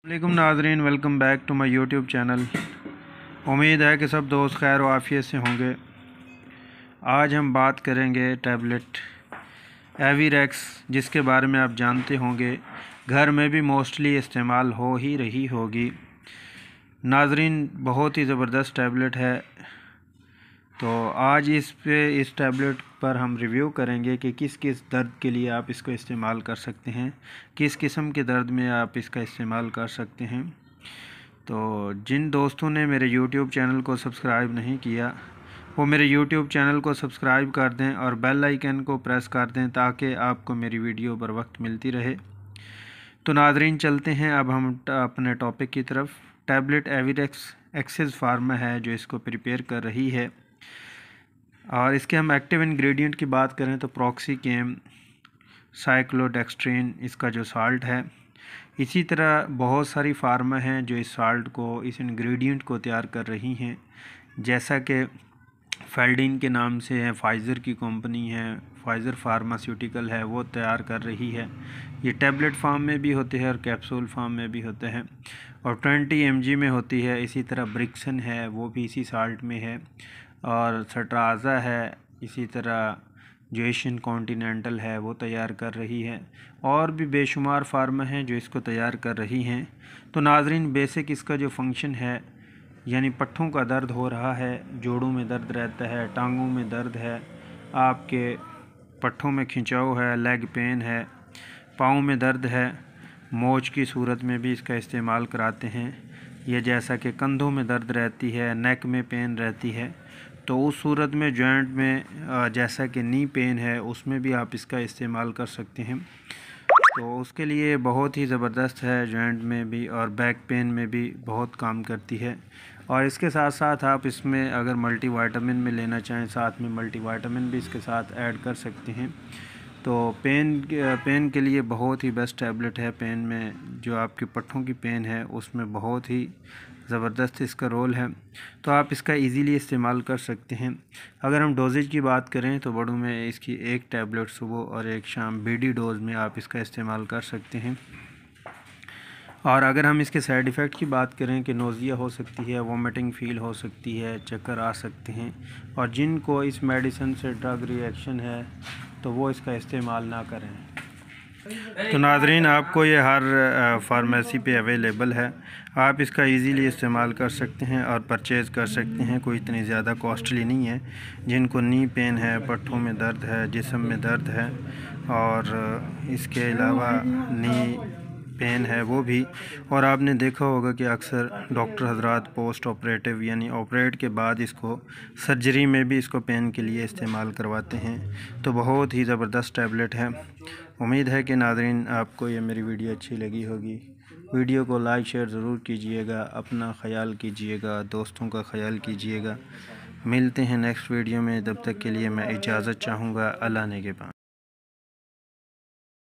वालेकुम नाज़रीन, welcome back to my YouTube channel. उम्मीद है कि सब दोस्त खैर व आफियत से होंगे। आज हम बात करेंगे टैबलेट एवीरेक्स, जिसके बारे में आप जानते होंगे, घर में भी मोस्टली इस्तेमाल हो ही रही होगी। नाज़रीन, बहुत ही ज़बरदस्त टैबलेट है। तो आज इस टैबलेट पर हम रिव्यू करेंगे कि किस किस दर्द के लिए आप इसको इस्तेमाल कर सकते हैं, किस किस्म के दर्द में आप इसका इस्तेमाल कर सकते हैं। तो जिन दोस्तों ने मेरे YouTube चैनल को सब्सक्राइब नहीं किया, वो मेरे YouTube चैनल को सब्सक्राइब कर दें और बेल आइकन को प्रेस कर दें ताकि आपको मेरी वीडियो बर वक्त मिलती रहे। तो नाज़रीन, चलते हैं अब हम अपने टॉपिक की तरफ। टैबलेट एवीरेक्स एक्सेस फार्मा है जो इसको प्रिपेयर कर रही है, और इसके हम एक्टिव इंग्रेडिएंट की बात करें तो प्रॉक्सीकेम, साइक्लोडेक्स्ट्रिन इसका जो साल्ट है। इसी तरह बहुत सारी फार्मा हैं जो इस साल्ट को, इस इंग्रेडिएंट को तैयार कर रही हैं, जैसा कि फेल्डिन के नाम से है, फाइज़र की कंपनी है, फाइज़र फार्मास्यूटिकल है, वो तैयार कर रही है। ये टैबलेट फॉर्म में भी होते हैं और कैप्सूल फॉर्म में भी होते हैं, और 20 mg में होती है। इसी तरह ब्रिक्सन है, वो भी इसी साल्ट में है, और सट्राज़ा है, इसी तरह जो एशियन कॉन्टिनेंटल है वो तैयार कर रही है, और भी बेशुमार फार्मा हैं जो इसको तैयार कर रही हैं। तो नाज़रीन, बेसिक इसका जो फंक्शन है, यानी पट्ठों का दर्द हो रहा है, जोड़ों में दर्द रहता है, टांगों में दर्द है, आपके पट्ठों में खिंचाव है, लेग पेन है, पाँव में दर्द है, मोच की सूरत में भी इसका इस्तेमाल कराते हैं। ये जैसा कि कंधों में दर्द रहती है, नेक में पेन रहती है, तो उस सूरत में जॉइंट में जैसा कि नी पेन है, उसमें भी आप इसका इस्तेमाल कर सकते हैं। तो उसके लिए बहुत ही ज़बरदस्त है, जॉइंट में भी और बैक पेन में भी बहुत काम करती है। और इसके साथ साथ आप इसमें अगर मल्टीविटामिन में लेना चाहें, साथ में मल्टीविटामिन भी इसके साथ ऐड कर सकते हैं। तो पेन के लिए बहुत ही बेस्ट टैबलेट है। पेन में जो आपकी पट्ठों की पेन है उसमें बहुत ही ज़बरदस्त इसका रोल है, तो आप इसका इजीली इस्तेमाल कर सकते हैं। अगर हम डोजेज की बात करें तो बड़ों में इसकी एक टैबलेट सुबह और एक शाम बीडी डोज में आप इसका इस्तेमाल कर सकते हैं। और अगर हम इसके साइड इफ़ेक्ट की बात करें कि नोज़िया हो सकती है, वॉमिटिंग फ़ील हो सकती है, चक्कर आ सकते हैं, और जिनको इस मेडिसिन से ड्रग रिएक्शन है तो वो इसका इस्तेमाल ना करें। तो नाज़रीन, आपको ये हर फार्मेसी पे अवेलेबल है, आप इसका इजीली इस्तेमाल कर सकते हैं और परचेज़ कर सकते हैं। कोई इतनी ज़्यादा कॉस्टली नहीं है। जिनको नी पेन है, पट्ठों में दर्द है, जिस्म में दर्द है, और इसके अलावा नी पेन है वो भी। और आपने देखा होगा कि अक्सर डॉक्टर हजरात पोस्ट ऑपरेटिव यानी ऑपरेट के बाद इसको सर्जरी में भी इसको पेन के लिए इस्तेमाल करवाते हैं। तो बहुत ही ज़बरदस्त टैबलेट है। उम्मीद है कि नाज़रीन आपको ये मेरी वीडियो अच्छी लगी होगी। वीडियो को लाइक शेयर ज़रूर कीजिएगा, अपना ख्याल कीजिएगा, दोस्तों का ख्याल कीजिएगा। मिलते हैं नेक्स्ट वीडियो में, तब तक के लिए मैं इजाज़त चाहूँगा। अल्लाह ने के पास।